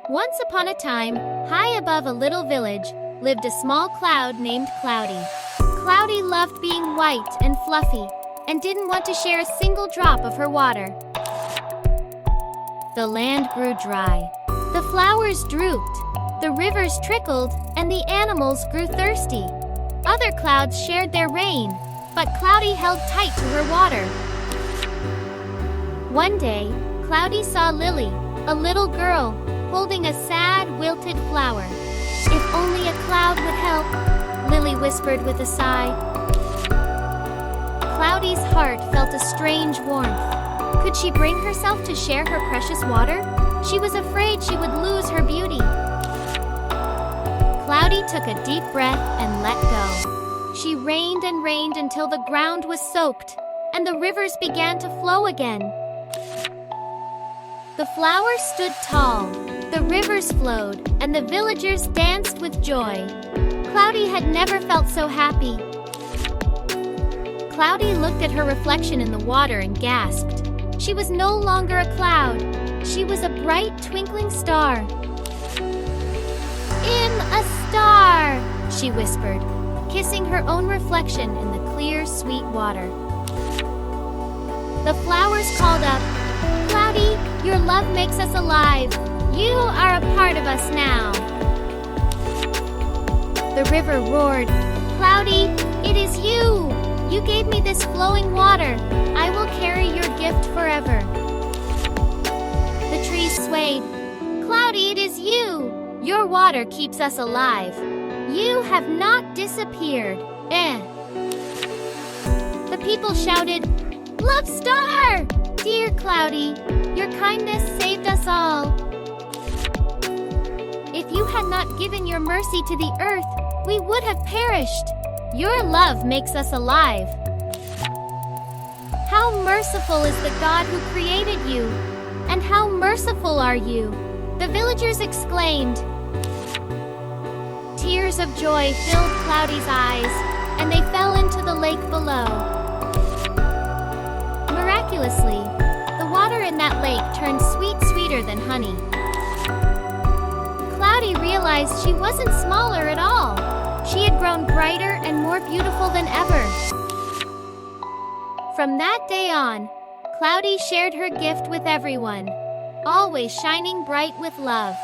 Once upon a time, high above a little village, lived a small cloud named Cloudy. Cloudy loved being white and fluffy, and didn't want to share a single drop of her water. The land grew dry. The flowers drooped, the rivers trickled, and the animals grew thirsty. Other clouds shared their rain, but Cloudy held tight to her water. One day, Cloudy saw Lily, a little girl, holding a sad, wilted flower. "If only a cloud would help," Lily whispered with a sigh. Cloudy's heart felt a strange warmth. Could she bring herself to share her precious water? She was afraid she would lose her beauty. Cloudy took a deep breath and let go. She rained and rained until the ground was soaked, and the rivers began to flow again. The flowers stood tall, the rivers flowed, and the villagers danced with joy. Cloudy had never felt so happy. Cloudy looked at her reflection in the water and gasped. She was no longer a cloud. She was a bright, twinkling star. "I'm a star," she whispered, kissing her own reflection in the clear, sweet water. The flowers called up, "Cloudy, your love makes us alive. You are a part of us now." The river roared, "Cloudy, it is you! You gave me this flowing water. I will carry your gift forever." The trees swayed, "Cloudy, it is you! Your water keeps us alive. You have not disappeared. The people shouted, "Love Star! Dear Cloudy, your kindness saved us all. If you had not given your mercy to the earth, we would have perished. Your love makes us alive." How merciful is the God who created you, and how merciful are you, the villagers exclaimed. Tears of joy filled Cloudy's eyes, and they fell into the lake below. Miraculously, the water in that lake turned sweeter than honey. Cloudy realized she wasn't smaller at all. She had grown brighter and more beautiful than ever. From that day on, Cloudy shared her gift with everyone, always shining bright with love.